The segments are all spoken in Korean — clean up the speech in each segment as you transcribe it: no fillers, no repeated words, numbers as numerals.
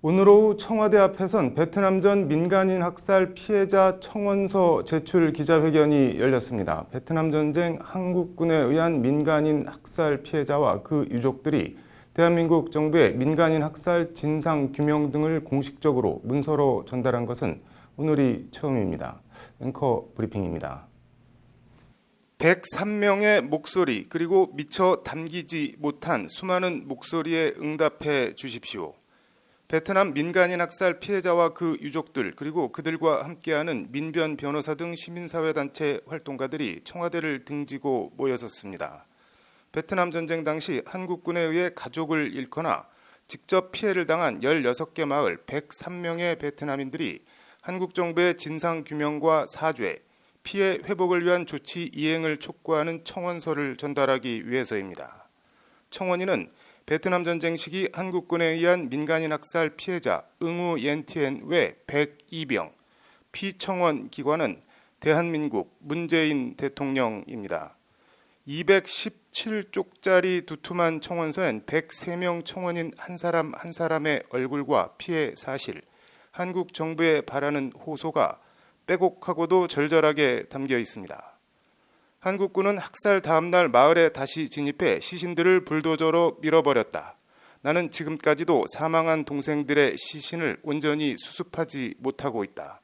오늘 오후 청와대 앞에선 베트남전 민간인 학살 피해자 청원서 제출 기자회견이 열렸습니다. 베트남 전쟁 한국군에 의한 민간인 학살 피해자와 그 유족들이 대한민국 정부에 민간인 학살 진상 규명 등을 공식적으로 문서로 전달한 것은 오늘이 처음입니다. 앵커 브리핑입니다. 103명의 목소리 그리고 미처 담기지 못한 수많은 목소리에 응답해 주십시오. 베트남 민간인 학살 피해자와 그 유족들 그리고 그들과 함께하는 민변 변호사 등 시민사회단체 활동가들이 청와대를 등지고 모여섰습니다. 베트남 전쟁 당시 한국군에 의해 가족을 잃거나 직접 피해를 당한 16개 마을 103명의 베트남인들이 한국 정부의 진상규명과 사죄, 피해 회복을 위한 조치 이행을 촉구하는 청원서를 전달하기 위해서입니다. 청원인은 베트남 전쟁 시기 한국군에 의한 민간인 학살 피해자 응우 옌티엔 외 102병, 피청원 기관은 대한민국 문재인 대통령입니다. 217쪽짜리 두툼한 청원서엔 103명 청원인 한 사람 한 사람의 얼굴과 피해 사실, 한국 정부에 바라는 호소가 빼곡하고도 절절하게 담겨 있습니다. 한국군은 학살 다음 날 마을에 다시 진입해 시신들을 불도저로 밀어버렸다. 나는 지금까지도 사망한 동생들의 시신을 온전히 수습하지 못하고 있다.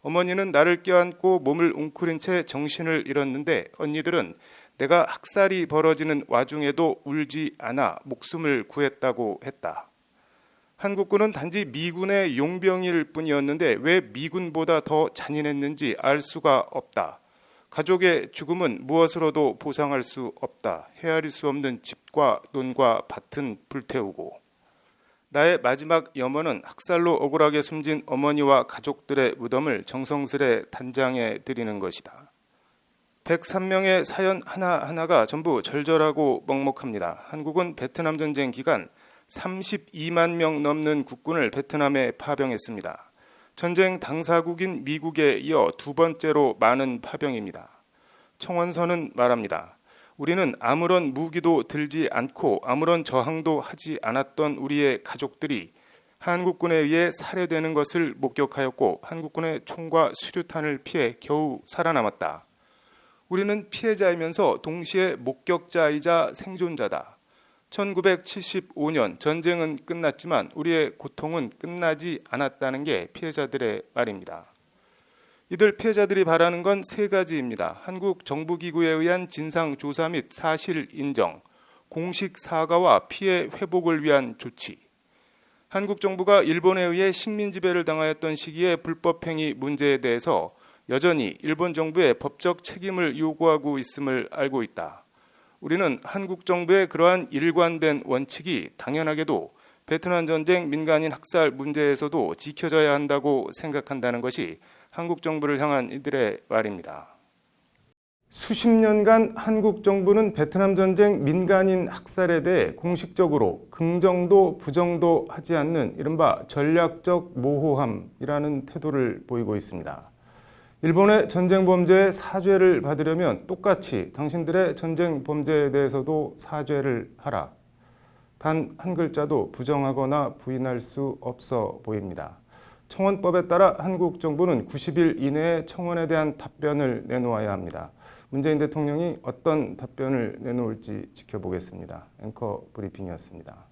어머니는 나를 껴안고 몸을 웅크린 채 정신을 잃었는데 언니들은 내가 학살이 벌어지는 와중에도 울지 않아 목숨을 구했다고 했다. 한국군은 단지 미군의 용병일 뿐이었는데 왜 미군보다 더 잔인했는지 알 수가 없다. 가족의 죽음은 무엇으로도 보상할 수 없다. 헤아릴 수 없는 집과 논과 밭은 불태우고. 나의 마지막 염원은 학살로 억울하게 숨진 어머니와 가족들의 무덤을 정성스레 단장해 드리는 것이다. 103명의 사연 하나하나가 전부 절절하고 먹먹합니다. 한국은 베트남 전쟁 기간 32만 명 넘는 국군을 베트남에 파병했습니다. 전쟁 당사국인 미국에 이어 두 번째로 많은 파병입니다. 청원서는 말합니다. 우리는 아무런 무기도 들지 않고 아무런 저항도 하지 않았던 우리의 가족들이 한국군에 의해 살해되는 것을 목격하였고 한국군의 총과 수류탄을 피해 겨우 살아남았다. 우리는 피해자이면서 동시에 목격자이자 생존자다. 1975년 전쟁은 끝났지만 우리의 고통은 끝나지 않았다는 게 피해자들의 말입니다. 이들 피해자들이 바라는 건 세 가지입니다. 한국 정부기구에 의한 진상조사 및 사실 인정, 공식 사과와 피해 회복을 위한 조치. 한국 정부가 일본에 의해 식민지배를 당하였던 시기의 불법행위 문제에 대해서 여전히 일본 정부의 법적 책임을 요구하고 있음을 알고 있다. 우리는 한국 정부의 그러한 일관된 원칙이 당연하게도 베트남 전쟁 민간인 학살 문제에서도 지켜져야 한다고 생각한다는 것이 한국 정부를 향한 이들의 말입니다. 수십 년간 한국 정부는 베트남 전쟁 민간인 학살에 대해 공식적으로 긍정도 부정도 하지 않는 이른바 전략적 모호함이라는 태도를 보이고 있습니다. 일본의 전쟁 범죄의 사죄를 받으려면 똑같이 당신들의 전쟁 범죄에 대해서도 사죄를 하라. 단 한 글자도 부정하거나 부인할 수 없어 보입니다. 청원법에 따라 한국 정부는 90일 이내에 청원에 대한 답변을 내놓아야 합니다. 문재인 대통령이 어떤 답변을 내놓을지 지켜보겠습니다. 앵커 브리핑이었습니다.